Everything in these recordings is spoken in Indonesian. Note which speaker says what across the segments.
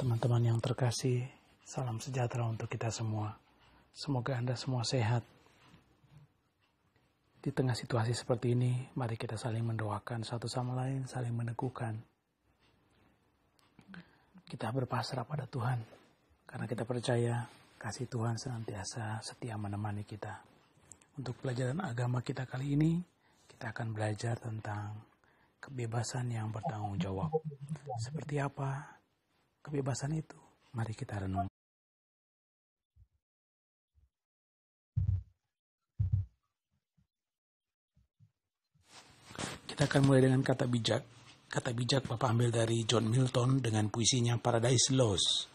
Speaker 1: Teman-teman yang terkasih, salam sejahtera untuk kita semua. Semoga Anda semua sehat. Di tengah situasi seperti ini, mari kita saling mendoakan satu sama lain, saling meneguhkan. Kita berpasrah pada Tuhan, karena kita percaya kasih Tuhan senantiasa setia menemani kita. Untuk pelajaran agama kita kali ini, kita akan belajar tentang kebebasan yang bertanggung jawab. Seperti apa kebebasan itu? Mari kita renung. Kita akan mulai dengan kata bijak. Kata bijak Bapak ambil dari John Milton dengan puisinya Paradise Lost.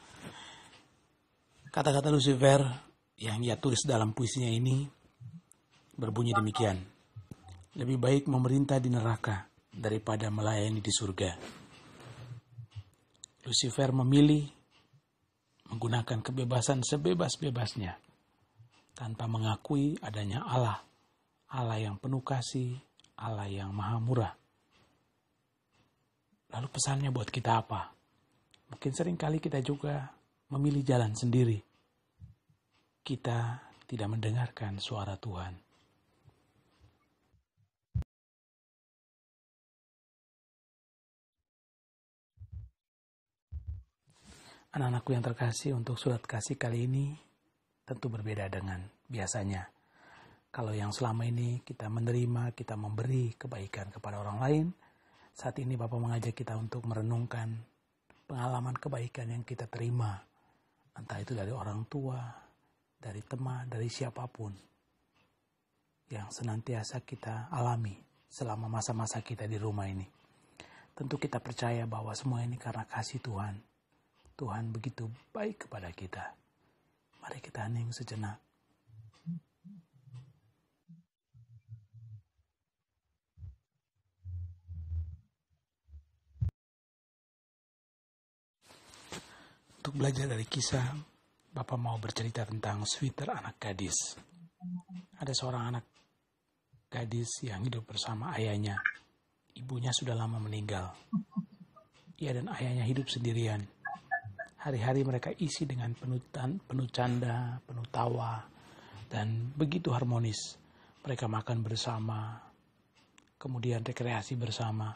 Speaker 1: Kata-kata Lucifer yang ia tulis dalam puisinya ini berbunyi demikian. Lebih baik memerintah di neraka daripada melayani di surga. Lucifer memilih menggunakan kebebasan sebebas-bebasnya tanpa mengakui adanya Allah. Allah yang penuh kasih, Allah yang maha murah. Lalu pesannya buat kita apa? Mungkin seringkali kita juga memilih jalan sendiri. Kita tidak mendengarkan suara Tuhan. Anak-anakku yang terkasih, untuk surat kasih kali ini tentu berbeda dengan biasanya. Kalau yang selama ini kita menerima, kita memberi kebaikan kepada orang lain, saat ini Bapak mengajak kita untuk merenungkan pengalaman kebaikan yang kita terima. Entah itu dari orang tua, dari teman, dari siapapun. Yang senantiasa kita alami selama masa-masa kita di rumah ini. Tentu kita percaya bahwa semua ini karena kasih Tuhan. Tuhan begitu baik kepada kita. Mari kita hening sejenak. Untuk belajar dari kisah, Bapak mau bercerita tentang sweater anak gadis. Ada seorang anak gadis yang hidup bersama ayahnya. Ibunya sudah lama meninggal. Ia dan ayahnya hidup sendirian. Hari-hari mereka isi dengan penuh canda, penuh tawa, dan begitu harmonis. Mereka makan bersama, kemudian rekreasi bersama.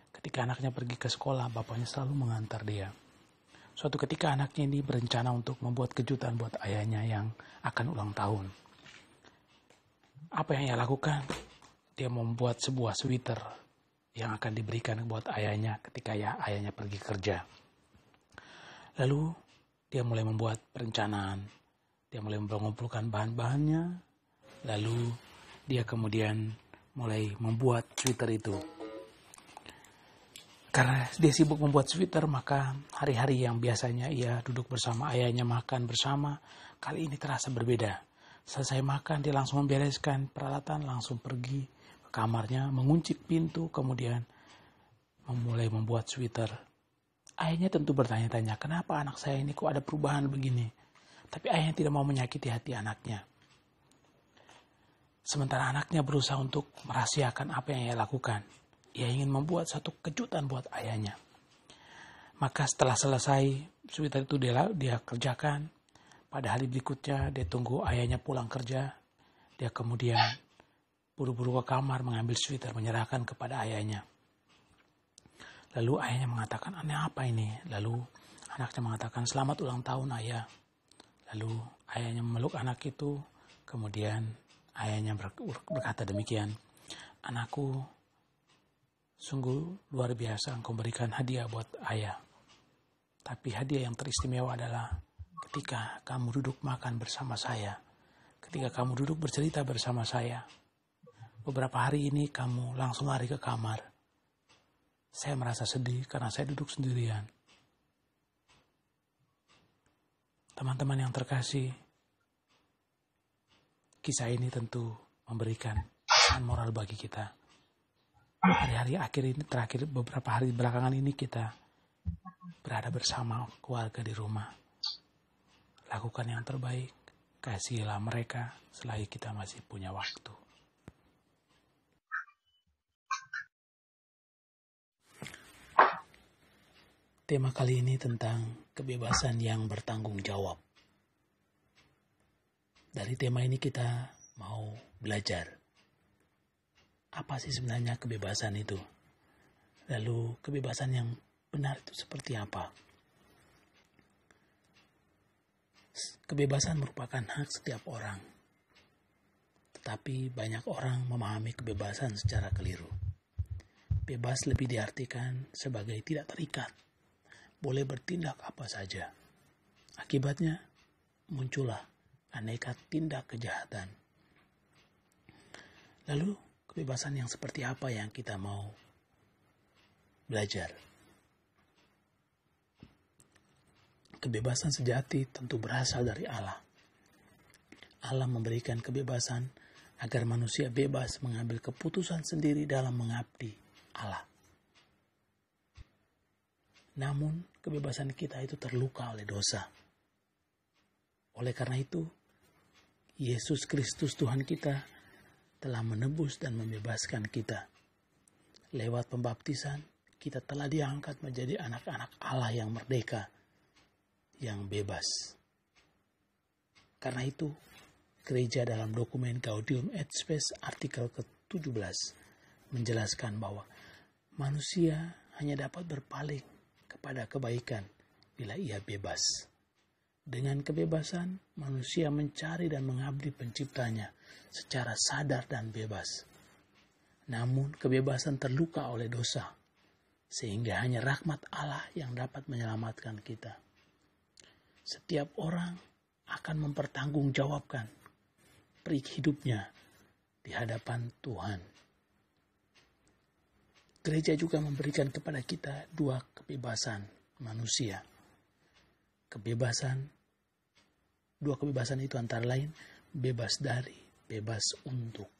Speaker 1: Ketika anaknya pergi ke sekolah, bapaknya selalu mengantar dia. Suatu ketika anaknya ini berencana untuk membuat kejutan buat ayahnya yang akan ulang tahun. Apa yang ia lakukan? Dia membuat sebuah sweater yang akan diberikan buat ayahnya ketika ayahnya pergi kerja. Lalu dia mulai membuat perencanaan. Dia mulai mengumpulkan bahan-bahannya. Lalu dia kemudian mulai membuat sweater itu. Karena dia sibuk membuat sweater, maka hari-hari yang biasanya ia duduk bersama ayahnya makan bersama, kali ini terasa berbeda. Selesai makan, dia langsung membereskan peralatan, langsung pergi ke kamarnya, mengunci pintu, kemudian memulai membuat sweater. Ayahnya tentu bertanya-tanya, kenapa anak saya ini kok ada perubahan begini? Tapi ayahnya tidak mau menyakiti hati anaknya. Sementara anaknya berusaha untuk merahasiakan apa yang ia lakukan. Ia ingin membuat satu kejutan buat ayahnya. Maka setelah selesai sweater itu dia kerjakan. Pada hari berikutnya dia tunggu ayahnya pulang kerja. Dia kemudian buru-buru ke kamar mengambil sweater menyerahkan kepada ayahnya. Lalu ayahnya mengatakan, aneh apa ini? Lalu anaknya mengatakan, selamat ulang tahun ayah. Lalu ayahnya memeluk anak itu. Kemudian ayahnya berkata demikian, anakku, sungguh luar biasa engkau berikan hadiah buat ayah. Tapi hadiah yang teristimewa adalah ketika kamu duduk makan bersama saya. Ketika kamu duduk bercerita bersama saya. Beberapa hari ini kamu langsung lari ke kamar. Saya merasa sedih karena saya duduk sendirian. Teman-teman yang terkasih, kisah ini tentu memberikan pesan moral bagi kita. Hari-hari akhir ini, terakhir beberapa hari belakangan ini kita berada bersama keluarga di rumah. Lakukan yang terbaik, kasihilah mereka selagi kita masih punya waktu. Tema kali ini tentang kebebasan yang bertanggung jawab. Dari tema ini kita mau belajar. Apa sih sebenarnya kebebasan itu? Lalu kebebasan yang benar itu seperti apa? Kebebasan merupakan hak setiap orang. Tetapi banyak orang memahami kebebasan secara keliru. Bebas lebih diartikan sebagai tidak terikat. Boleh bertindak apa saja. Akibatnya muncullah aneka tindak kejahatan. Lalu kebebasan yang seperti apa yang kita mau belajar? Kebebasan sejati tentu berasal dari Allah. Allah memberikan kebebasan agar manusia bebas mengambil keputusan sendiri dalam mengabdi Allah. Namun kebebasan kita itu terluka oleh dosa. Oleh karena itu, Yesus Kristus Tuhan kita telah menebus dan membebaskan kita. Lewat pembaptisan, kita telah diangkat menjadi anak-anak Allah yang merdeka, yang bebas. Karena itu, gereja dalam dokumen Gaudium et Spes artikel ke-17 menjelaskan bahwa manusia hanya dapat berpaling kepada kebaikan bila ia bebas. Dengan kebebasan, manusia mencari dan mengabdi penciptanya secara sadar dan bebas. Namun kebebasan terluka oleh dosa, sehingga hanya rahmat Allah yang dapat menyelamatkan kita. Setiap orang akan mempertanggungjawabkan perik hidupnya di hadapan Tuhan. Gereja juga memberikan kepada kita dua kebebasan manusia. Dua kebebasan itu antara lain bebas dari, bebas untuk.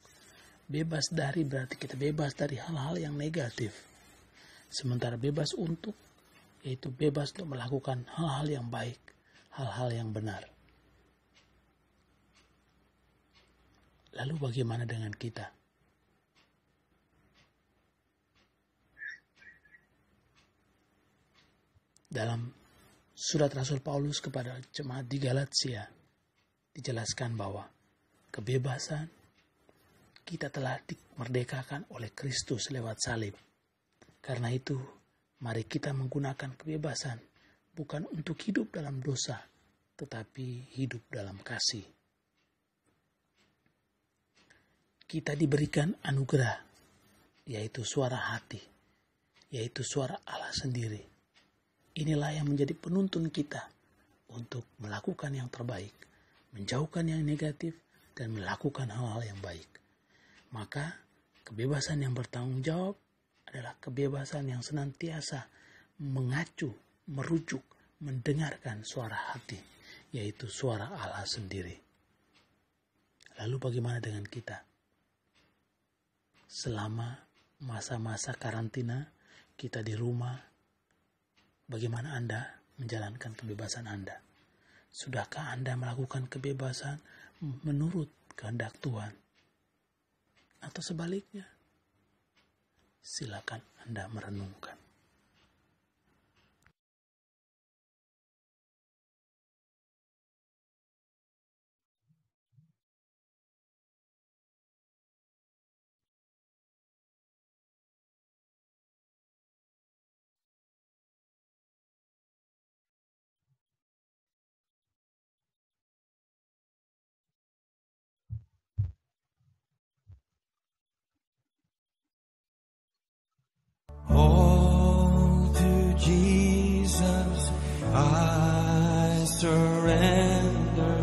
Speaker 1: Bebas dari berarti kita bebas dari hal-hal yang negatif. Sementara bebas untuk, yaitu bebas untuk melakukan hal-hal yang baik, hal-hal yang benar. Lalu bagaimana dengan kita? Dalam surat Rasul Paulus kepada jemaat di Galatia dijelaskan bahwa kebebasan kita telah dimerdekakan oleh Kristus lewat salib. Karena itu, mari kita menggunakan kebebasan bukan untuk hidup dalam dosa, tetapi hidup dalam kasih. Kita diberikan anugerah, yaitu suara hati, yaitu suara Allah sendiri. Inilah yang menjadi penuntun kita untuk melakukan yang terbaik, menjauhkan yang negatif, dan melakukan hal-hal yang baik. Maka, kebebasan yang bertanggung jawab adalah kebebasan yang senantiasa mengacu, merujuk, mendengarkan suara hati, yaitu suara Allah sendiri. Lalu bagaimana dengan kita? Selama masa-masa karantina, kita di rumah, bagaimana Anda menjalankan kebebasan Anda? Sudahkah Anda melakukan kebebasan menurut kehendak Tuhan? Atau sebaliknya? Silakan Anda merenungkan.
Speaker 2: All to Jesus I surrender,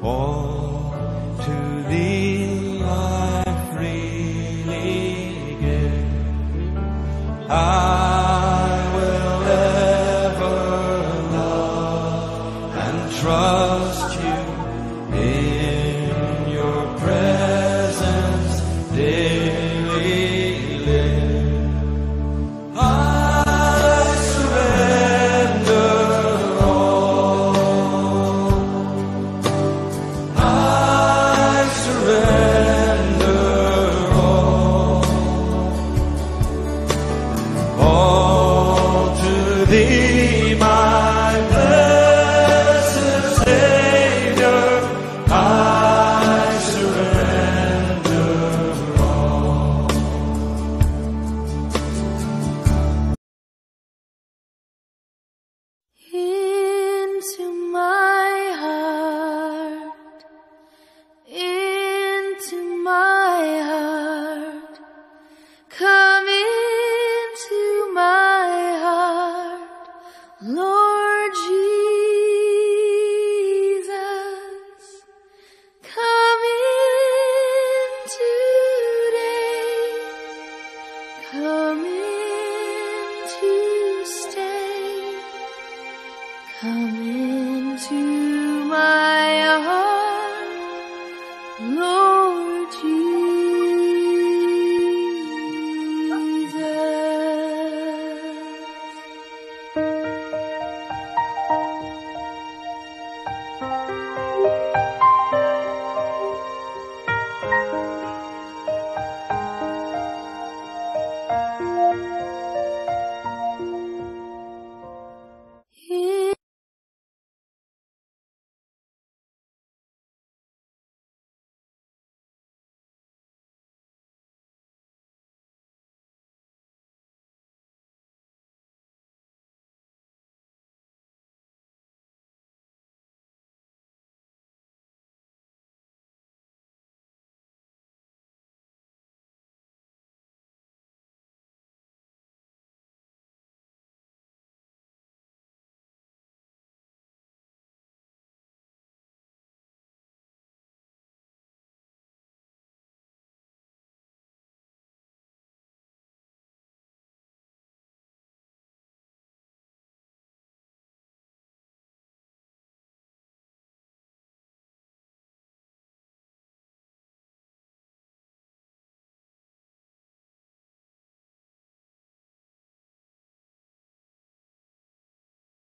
Speaker 2: all to Thee I freely give. I will ever love and trust You in Your presence daily live. I surrender all.
Speaker 3: Lord Jesus, come in today, come in to stay, come into my heart.